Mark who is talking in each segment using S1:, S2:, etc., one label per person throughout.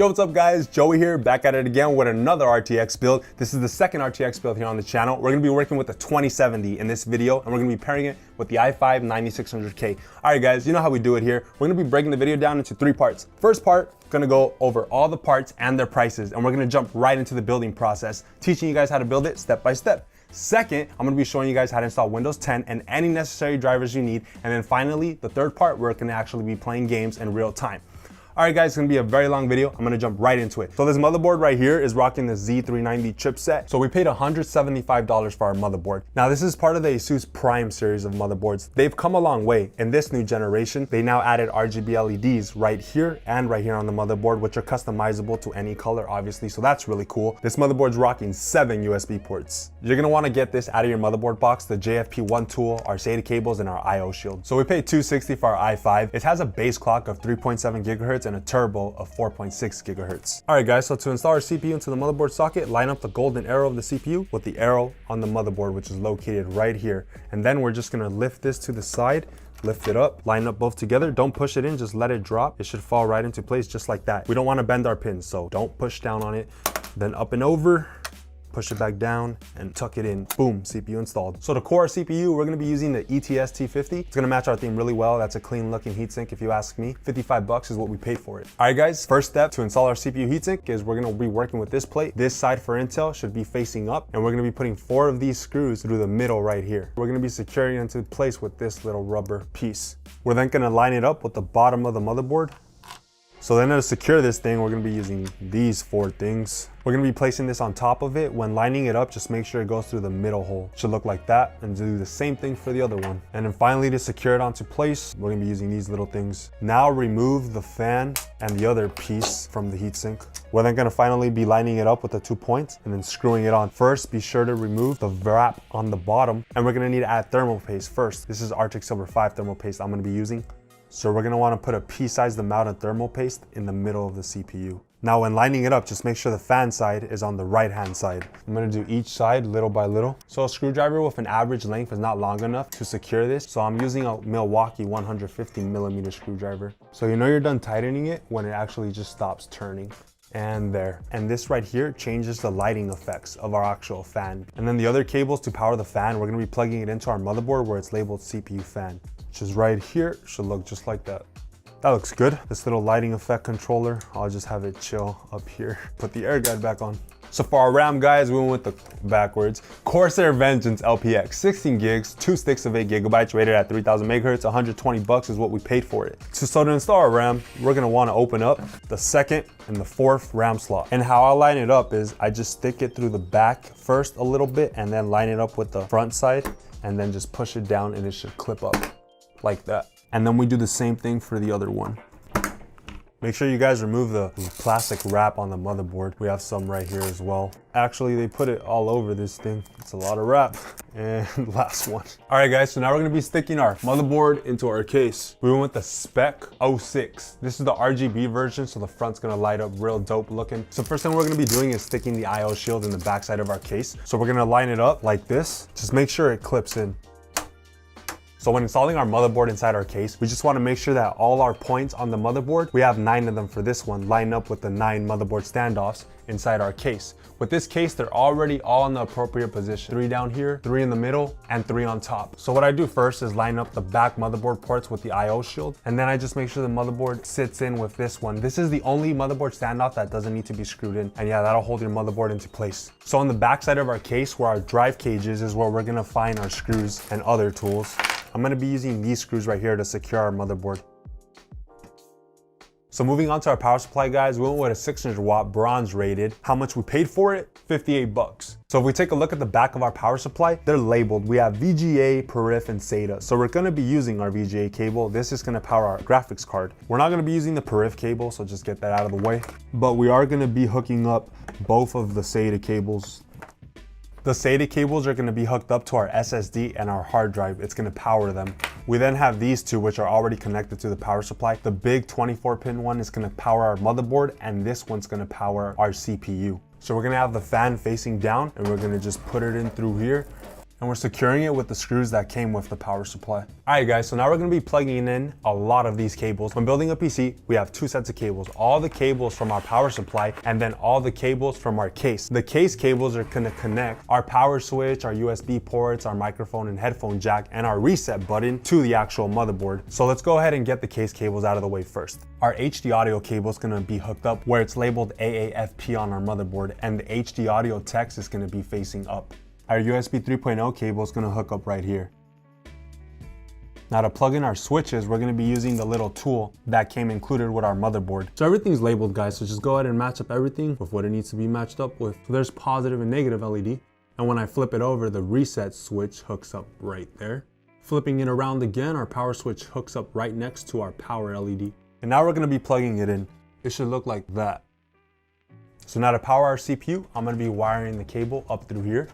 S1: Yo, what's up guys? Joey here, back at it again with another RTX build. This is the second RTX build here on the channel. We're gonna be working with the 2070 in this video, and we're gonna be pairing it with the i5-9600K. All right guys, you know how we do it here. We're gonna be breaking the video down into 3 parts. First part, gonna go over all the parts and their prices, and we're gonna jump right into the building process, teaching you guys how to build it step by step. Second, I'm gonna be showing you guys how to install Windows 10 and any necessary drivers you need. And then finally, the third part, we're gonna actually be playing games in real time. All right guys, it's gonna be a very long video. I'm gonna jump right into it. So this motherboard right here is rocking the Z390 chipset. So we paid $175 for our motherboard. Now this is part of the ASUS Prime series of motherboards. They've come a long way. In this new generation, they now added RGB LEDs right here and right here on the motherboard, which are customizable to any color, obviously. So that's really cool. This motherboard's rocking 7 USB ports. You're gonna wanna get this out of your motherboard box, the JFP1 tool, our SATA cables, and our IO shield. So we paid $260 for our i5. It has a base clock of 3.7 gigahertz and a turbo of 4.6 gigahertz. All right guys, so to install our CPU into the motherboard socket, line up the golden arrow of the CPU with the arrow on the motherboard, which is located right here. And then we're just gonna lift this to the side, lift it up, line up both together. Don't push it in, just let it drop. It should fall right into place just like that. We don't wanna bend our pins, so don't push down on it. Then up and over, push it back down and tuck it in. Boom, CPU installed. So to core our CPU, we're gonna be using the ETS T50. It's gonna match our theme really well. That's a clean looking heatsink if you ask me. 55 bucks is what we paid for it. All right guys, first step to install our CPU heatsink is we're gonna be working with this plate. This side for Intel should be facing up, and we're gonna be putting 4 of these screws through the middle right here. We're gonna be securing it into place with this little rubber piece. We're then gonna line it up with the bottom of the motherboard. So then to secure this thing, we're gonna be using these 4 things. We're gonna be placing this on top of it. When lining it up, just make sure it goes through the middle hole. It should look like that, and do the same thing for the other one. And then finally, to secure it onto place, we're gonna be using these little things. Now remove the fan and the other piece from the heatsink. We're then gonna finally be lining it up with the 2 points and then screwing it on. First, be sure to remove the wrap on the bottom, and we're gonna need to add thermal paste first. This is Arctic Silver 5 thermal paste I'm gonna be using. So we're gonna wanna put a pea-sized amount of thermal paste in the middle of the CPU. Now when lining it up, just make sure the fan side is on the right-hand side. I'm gonna do each side little by little. So a screwdriver with an average length is not long enough to secure this. So I'm using a Milwaukee 150 millimeter screwdriver. So you know you're done tightening it when it actually just stops turning. And there. And this right here changes the lighting effects of our actual fan. And then the other cables to power the fan, we're gonna be plugging it into our motherboard where it's labeled CPU fan, which is right here. Should look just like that. That looks good. This little lighting effect controller, I'll just have it chill up here. Put the air guide back on. So for our RAM guys, we went with the backwards. Corsair Vengeance LPX, 16 gigs, 2 sticks of 8 gigabytes, rated at 3000 megahertz, 120 bucks is what we paid for it. So to install our RAM, we're gonna wanna open up the 2nd and the 4th RAM slot. And how I line it up is I just stick it through the back first a little bit and then line it up with the front side and then just push it down and it should clip up like that. And then we do the same thing for the other one. Make sure you guys remove the plastic wrap on the motherboard. We have some right here as well. Actually, they put it all over this thing. It's a lot of wrap. And last one. All right guys, so now we're gonna be sticking our motherboard into our case. We went with the Spec 06. This is the RGB version, so the front's gonna light up real dope looking. So first thing we're gonna be doing is sticking the IO shield in the backside of our case. So we're gonna line it up like this. Just make sure it clips in. So when installing our motherboard inside our case, we just want to make sure that all our points on the motherboard, we have 9 of them for this one, line up with the 9 motherboard standoffs inside our case. With this case, they're already all in the appropriate position. 3 down here, 3 in the middle, and 3 on top. So what I do first is line up the back motherboard ports with the IO shield, and then I just make sure the motherboard sits in with this one. This is the only motherboard standoff that doesn't need to be screwed in, and yeah, that'll hold your motherboard into place. So on the back side of our case, where our drive cage is where we're gonna find our screws and other tools. I'm gonna be using these screws right here to secure our motherboard. So moving on to our power supply guys, we went with a 600 watt bronze rated. How much we paid for it? 58 bucks. So if we take a look at the back of our power supply, they're labeled. We have VGA, periph, and SATA. So we're gonna be using our VGA cable. This is gonna power our graphics card. We're not gonna be using the periph cable, so just get that out of the way. But we are gonna be hooking up both of the SATA cables. The SATA cables are gonna be hooked up to our SSD and our hard drive. It's gonna power them. We then have these two, which are already connected to the power supply. The big 24-pin one is gonna power our motherboard, and this one's gonna power our CPU. So we're gonna have the fan facing down, and we're gonna just put it in through here, and we're securing it with the screws that came with the power supply. All right guys, so now we're gonna be plugging in a lot of these cables. When building a PC, we have two sets of cables, all the cables from our power supply and then all the cables from our case. The case cables are gonna connect our power switch, our USB ports, our microphone and headphone jack, and our reset button to the actual motherboard. So let's go ahead and get the case cables out of the way first. Our HD audio cable is gonna be hooked up where it's labeled AAFP on our motherboard, and the HD audio text is gonna be facing up. Our USB 3.0 cable is gonna hook up right here. Now to plug in our switches, we're gonna be using the little tool that came included with our motherboard. So everything's labeled, guys, so just go ahead and match up everything with what it needs to be matched up with. So there's positive and negative LED, and when I flip it over, the reset switch hooks up right there. Flipping it around again, our power switch hooks up right next to our power LED. And now we're gonna be plugging it in. It should look like that. So now to power our CPU, I'm gonna be wiring the cable up through here.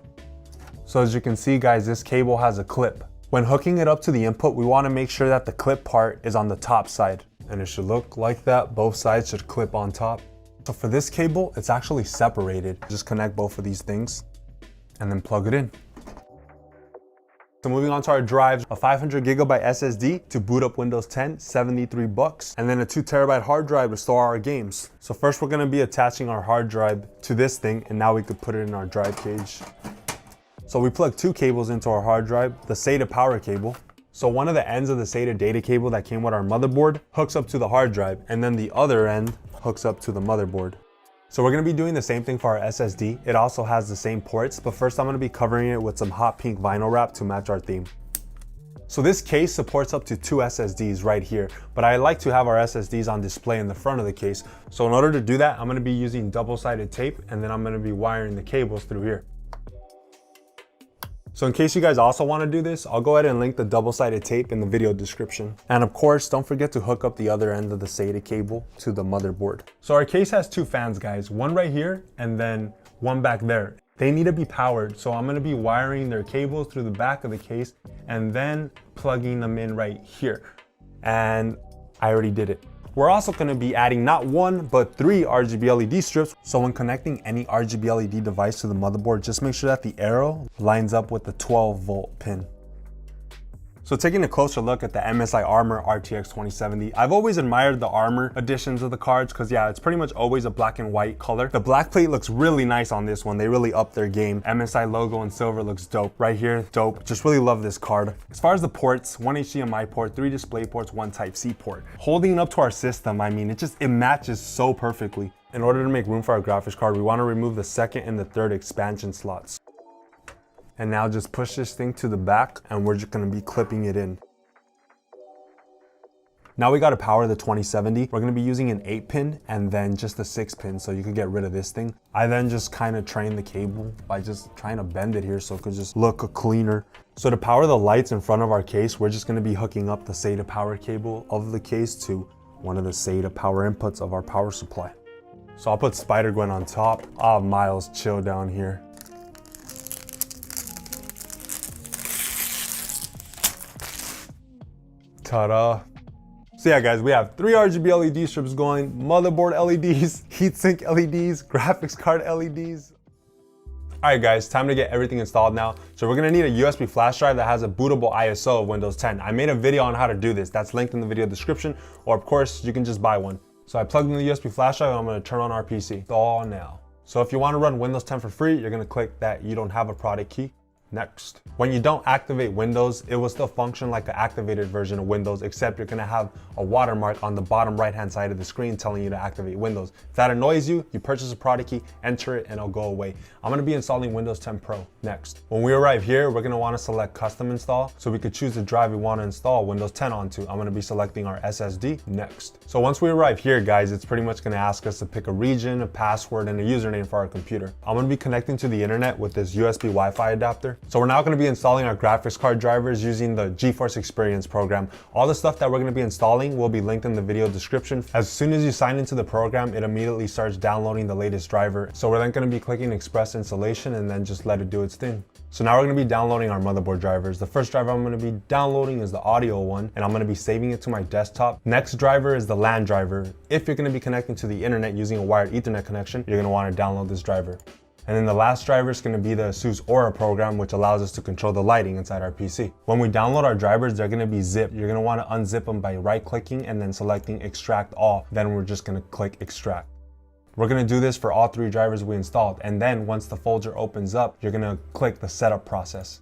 S1: So as you can see, guys, this cable has a clip. When hooking it up to the input, we wanna make sure that the clip part is on the top side. And it should look like that. Both sides should clip on top. So for this cable, it's actually separated. Just connect both of these things and then plug it in. So moving on to our drives, a 500 gigabyte SSD to boot up Windows 10, 73 bucks, and then a 2 terabyte hard drive to store our games. So first we're gonna be attaching our hard drive to this thing, and now we could put it in our drive cage. So we plug two cables into our hard drive, the SATA power cable. So one of the ends of the SATA data cable that came with our motherboard hooks up to the hard drive, and then the other end hooks up to the motherboard. So we're gonna be doing the same thing for our SSD. It also has the same ports, but first I'm gonna be covering it with some hot pink vinyl wrap to match our theme. So this case supports up to 2 SSDs right here, but I like to have our SSDs on display in the front of the case. So in order to do that, I'm gonna be using double-sided tape, and then I'm gonna be wiring the cables through here. So in case you guys also want to do this, I'll go ahead and link the double-sided tape in the video description. And of course, don't forget to hook up the other end of the SATA cable to the motherboard. So our case has two fans, guys, one right here and then one back there. They need to be powered, so I'm going to be wiring their cables through the back of the case and then plugging them in right here. And I already did it. We're also going to be adding not one, but 3 RGB LED strips. So when connecting any RGB LED device to the motherboard, just make sure that the arrow lines up with the 12-volt pin. So taking a closer look at the MSI Armor RTX 2070, I've always admired the Armor editions of the cards because yeah, it's pretty much always a black and white color. The black plate looks really nice on this one. They really upped their game. MSI logo in silver looks dope. Right here, dope. Just really love this card. As far as the ports, 1 HDMI port, 3 display ports, 1 Type-C port. Holding it up to our system, I mean, it matches so perfectly. In order to make room for our graphics card, we want to remove the 2nd and the 3rd expansion slots. And now just push this thing to the back and we're just gonna be clipping it in. Now we gotta power the 2070. We're gonna be using an 8-pin and then just a 6-pin so you can get rid of this thing. I then just kind of train the cable by just trying to bend it here so it could just look cleaner. So to power the lights in front of our case, we're just gonna be hooking up the SATA power cable of the case to one of the SATA power inputs of our power supply. So I'll put Spider Gwen on top. I'll have Miles chill down here. Ta-da. So yeah guys, we have 3 RGB LED strips going, motherboard LEDs, heatsink LEDs, graphics card LEDs. All right guys, time to get everything installed now. So we're gonna need a USB flash drive that has a bootable ISO of Windows 10. I made a video on how to do this. That's linked in the video description, or of course, you can just buy one. So I plugged in the USB flash drive and I'm gonna turn on our PC. Install now. So if you wanna run Windows 10 for free, you're gonna click that you don't have a product key. Next. When you don't activate Windows, it will still function like an activated version of Windows, except you're gonna have a watermark on the bottom right-hand side of the screen telling you to activate Windows. If that annoys you, you purchase a product key, enter it, and it'll go away. I'm gonna be installing Windows 10 Pro next. When we arrive here, we're gonna wanna select Custom Install, so we could choose the drive we wanna install Windows 10 onto. I'm gonna be selecting our SSD next. So once we arrive here, guys, it's pretty much gonna ask us to pick a region, a password, and a username for our computer. I'm gonna be connecting to the internet with this USB Wi-Fi adapter. So we're now going to be installing our graphics card drivers using the GeForce Experience program. All the stuff that we're going to be installing will be linked in the video description. As soon as you sign into the program, it immediately starts downloading the latest driver. So we're then going to be clicking Express Installation and then just let it do its thing. So now we're going to be downloading our motherboard drivers. The first driver I'm going to be downloading is the audio one, and I'm going to be saving it to my desktop. Next driver is the LAN driver. If you're going to be connecting to the internet using a wired Ethernet connection, you're going to want to download this driver. And then the last driver is going to be the ASUS Aura program, which allows us to control the lighting inside our PC. When we download our drivers, they're going to be zipped. You're going to want to unzip them by right-clicking and then selecting extract all. Then we're just going to click extract. We're going to do this for all 3 drivers we installed. And then once the folder opens up, you're going to click the setup process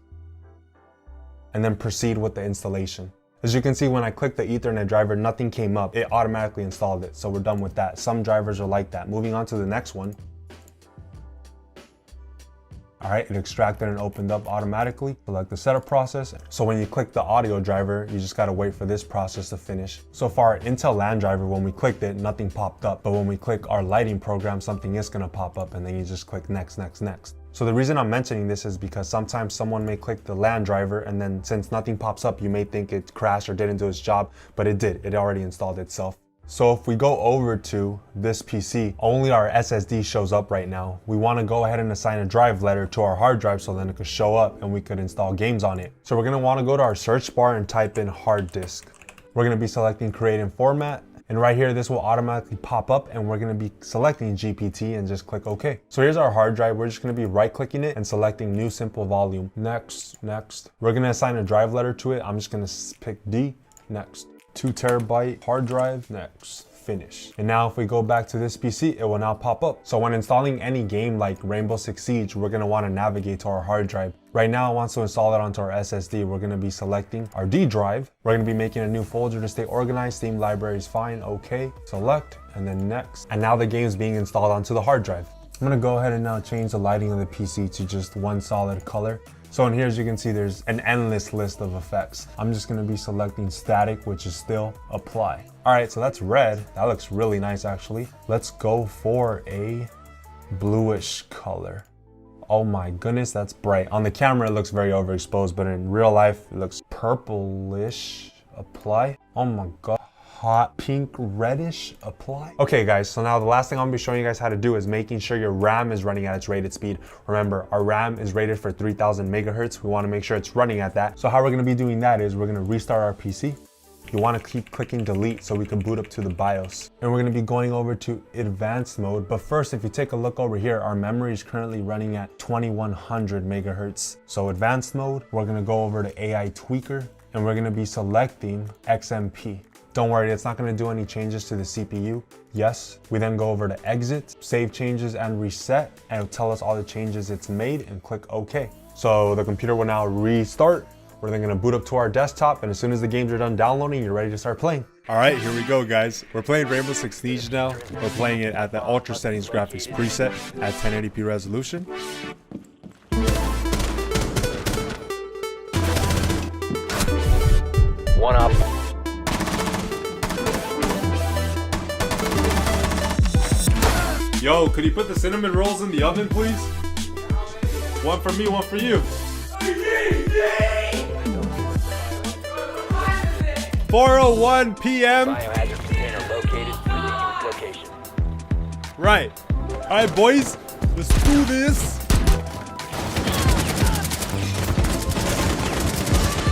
S1: and then proceed with the installation. As you can see, when I clicked the Ethernet driver, nothing came up. It automatically installed it. So we're done with that. Some drivers are like that. Moving on to the next one. All right, it extracted and opened up automatically. Select the setup process. So when you click the audio driver, you just gotta wait for this process to finish. So for our Intel LAN driver, when we clicked it, nothing popped up. But when we click our lighting program, something is gonna pop up, and then you just click next, next, next. So the reason I'm mentioning this is because sometimes someone may click the LAN driver, and then since nothing pops up, you may think it crashed or didn't do its job, but it did. It already installed itself. So if we go over to this PC, only our SSD shows up right now. We want to go ahead and assign a drive letter to our hard drive so then it could show up and we could install games on it. So we're going to want to go to our search bar and type in hard disk. We're going to be selecting create in format. And right here, this will automatically pop up and we're going to be selecting GPT and just click OK. So here's our hard drive. We're just going to be right clicking it and selecting new simple volume. Next, next. We're going to assign a drive letter to it. I'm just going to pick D. Next. 2 terabyte hard drive, next, finish. And now if we go back to this PC, it will now pop up. So when installing any game like Rainbow Six Siege, we're gonna wanna navigate to our hard drive. Right now, I want to install it onto our SSD. We're gonna be selecting our D drive. We're gonna be making a new folder to stay organized. Theme library is fine, okay. Select, and then next. And now the game is being installed onto the hard drive. I'm gonna go ahead and now change the lighting of the PC to just one solid color. So in here, as you can see, there's an endless list of effects. I'm just gonna be selecting static, which is still apply. All right, so that's red. That looks really nice, actually. Let's go for a bluish color. Oh my goodness, that's bright. On the camera, it looks very overexposed, but in real life, it looks purplish. Apply. Oh my God. Hot pink reddish, apply. Okay guys, so now the last thing I'm gonna be showing you guys how to do is making sure your RAM is running at its rated speed. Remember, our RAM is rated for 3000 megahertz. We wanna make sure it's running at that. So how we're gonna be doing that is we're gonna restart our PC. You wanna keep clicking delete so we can boot up to the BIOS. And we're gonna be going over to advanced mode. But first, if you take a look over here, our memory is currently running at 2100 megahertz. So advanced mode, we're gonna go over to AI tweaker and we're gonna be selecting XMP. Don't worry, it's not gonna do any changes to the CPU. Yes. We then go over to exit, save changes and reset, and it'll tell us all the changes it's made and click OK. So the computer will now restart. We're then gonna boot up to our desktop, and as soon as the games are done downloading, you're ready to start playing.
S2: All right, here we go, guys. We're playing Rainbow Six Siege now. We're playing it at the Ultra Settings graphics preset at 1080p resolution.
S3: One up.
S2: Yo, could you put the cinnamon rolls in the oven, please? One for me, one for you. 4:01 p.m.
S3: Biohazard container located. Proceed to its location.
S2: Right. All right, boys. Let's do this.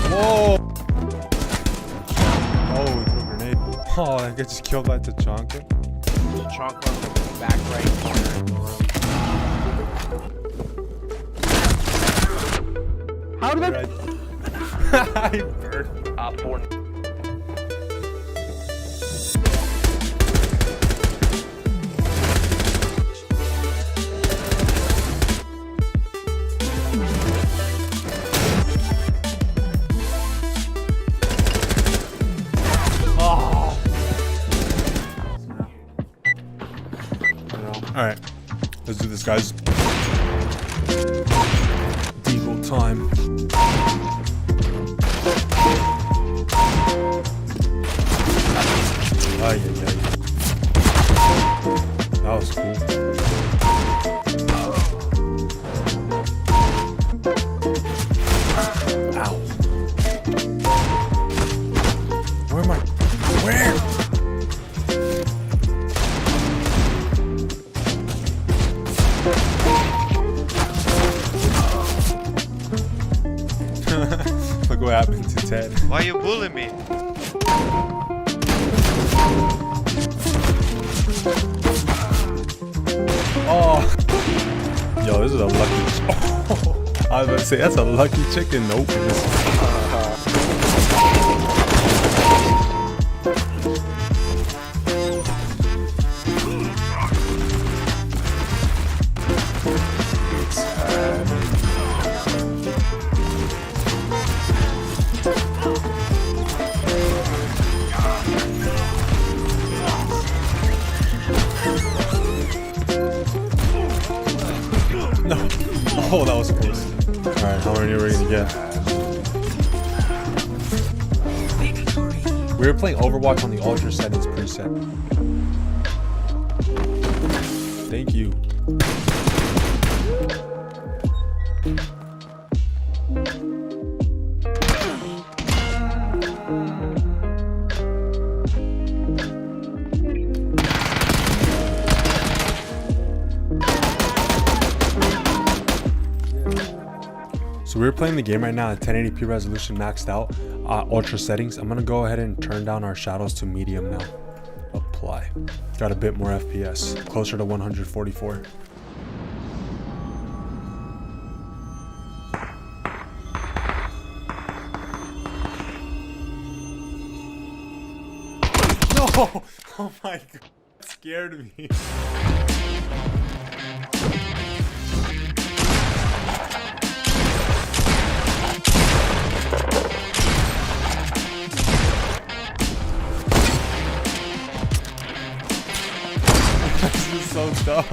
S2: Whoa. Oh, we threw a grenade. Oh, I got just killed by Tachanka.
S4: Trunk on the back right corner of the room.
S2: How did I burned.
S3: Op 4.
S2: All right, let's do this, guys. Devo time. Ay, ay, ay. That was cool. Ow. Where am I? Where? Look what happened to Ted.
S5: Why you bullying me?
S2: Oh. Yo, Yo, this is a lucky. I was about to say that's a lucky chicken. Nope. No. Oh, that was close. Alright, how many are we gonna get? We were playing Overwatch on the Ultra settings preset. Thank you. So we're playing the game right now at 1080p resolution maxed out, ultra settings. I'm gonna go ahead and turn down our shadows to medium now. Apply. Got a bit more FPS, closer to 144. No! Oh my god, that scared me. This is so dumb.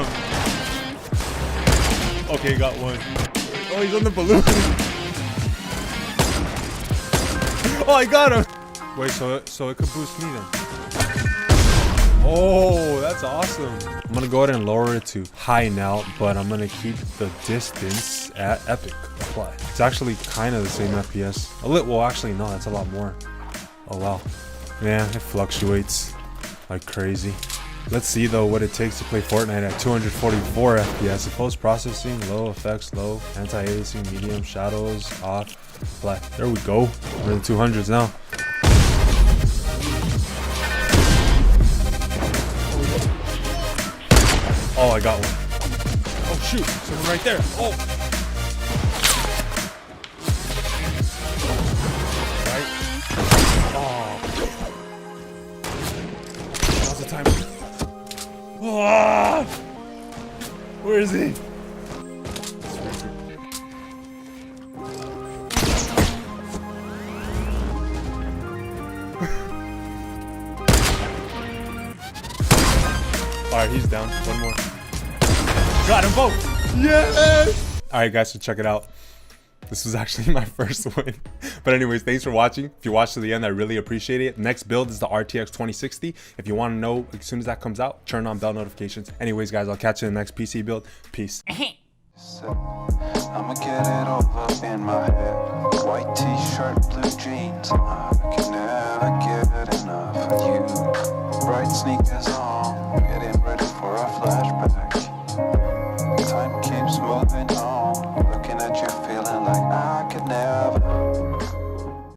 S2: Okay, got one. Oh, he's on the balloon. Oh, I got him. Wait, so it could boost me then. Oh, that's awesome. I'm gonna go ahead and lower it to high now, but I'm gonna keep the distance at epic. Apply. It's actually kind of the same FPS. A little. Well, actually, no, that's a lot more. Oh wow. Man, it fluctuates like crazy. Let's see though what it takes to play Fortnite at 244 FPS. Post processing, low effects, low, anti-aliasing, medium, shadows, off, apply. There we go. We're in the 200s now. Oh, I got one. Oh shoot, someone right there. Oh. Right. Oh. Now's the time. Oh! Where is he? Alright, he's down. One more. Got them both! Yes! Alright guys, so check it out. This was actually my first win. But anyways, thanks for watching. If you watched to the end, I really appreciate it. Next build is the RTX 2060. If you want to know as soon as that comes out, turn on bell notifications. Anyways, guys, I'll catch you in the next PC build. Peace.
S5: I'ma get it all up in my head. White t-shirt, blue jeans. I can never get enough of you. Bright sneakers on, getting ready for a flashback. Time keeps moving on, looking at you feeling like I could never